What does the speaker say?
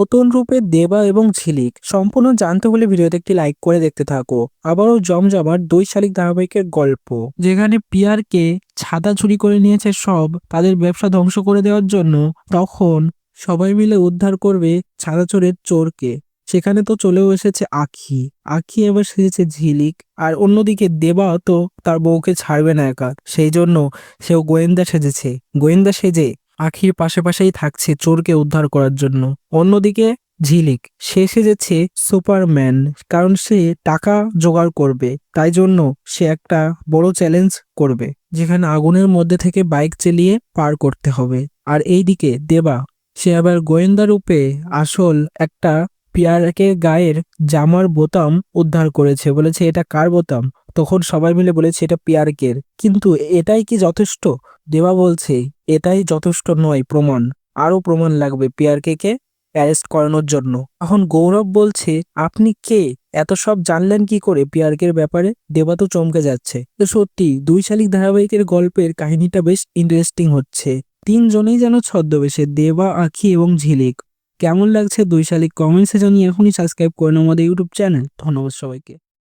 নতুন রূপে দেবা এবং ঝিলিক সম্পূর্ণ জানতে হলে ভিডিওতে একটি লাইক করে দেখতে থাকো। আবারও জমজমাট দুই শালিক ধারাবাহিকের গল্প, যেখানে পিয়ারকে ছাতা চুরি করে নিয়েছে সব তাদের ব্যবসা ধ্বংস করে দেওয়ার জন্য। তখন সবাই মিলে উদ্ধার করবে ছাতা চোরের চোরকে। সেখানে তো চলেও এসেছে আখি। আখি এবার সেজেছে ঝিলিক, আর অন্যদিকে দেবা তো তার বউকে ছাড়বে না একা, সেই জন্য সেও গোয়েন্দা সেজেছে। গোয়েন্দা সেজে আখির পাশে পাশেই থাকছে চোরকে উদ্ধার করার জন্য। অন্যদিকে ঝিলিক, সে সেজেছে সুপারম্যান, কারণ সে টাকা জোগাড় করবে, তাই জন্য সে একটা বড় চ্যালেঞ্জ করবে, যেখানে আগুনের মধ্যে থেকে বাইক চালিয়ে পার করতে হবে। আর এইদিকে দেবা, সে আবার গোয়েন্দা রূপে আসল একটা পিয়ারকের গায়ের জামার বোতাম উদ্ধার করেছে, বলেছে এটা কার বোতাম। তখন সবাই মিলে বলেছে এটা পিয়ারকের, কিন্তু এটাই কি যথেষ্ট? দেবা বলছে এটাই যথেষ্ট নয়, প্রমাণ, আরো প্রমাণ লাগবে পিয়ারকে কে অ্যারেস্ট করানোর জন্য। এখন গৌরব বলছে আপনি কে, এত সব জানলেন কি করে পিয়ারকের ব্যাপারে? দেবা তো চমকে যাচ্ছে। তো সত্যি দুই শালিক ধারাবাহিকের গল্পের কাহিনীটা বেশ ইন্টারেস্টিং হচ্ছে। তিনজনেই যেন ছদ্মবেশে, দেবা, আখি এবং ঝিলিক। কেমন লাগছে দুই শালিক? কমেন্টসে জানিয়ে এখনই সাবস্ক্রাইব করে নাও আমাদের ইউটিউব চ্যানেল। ধন্যবাদ সবাইকে।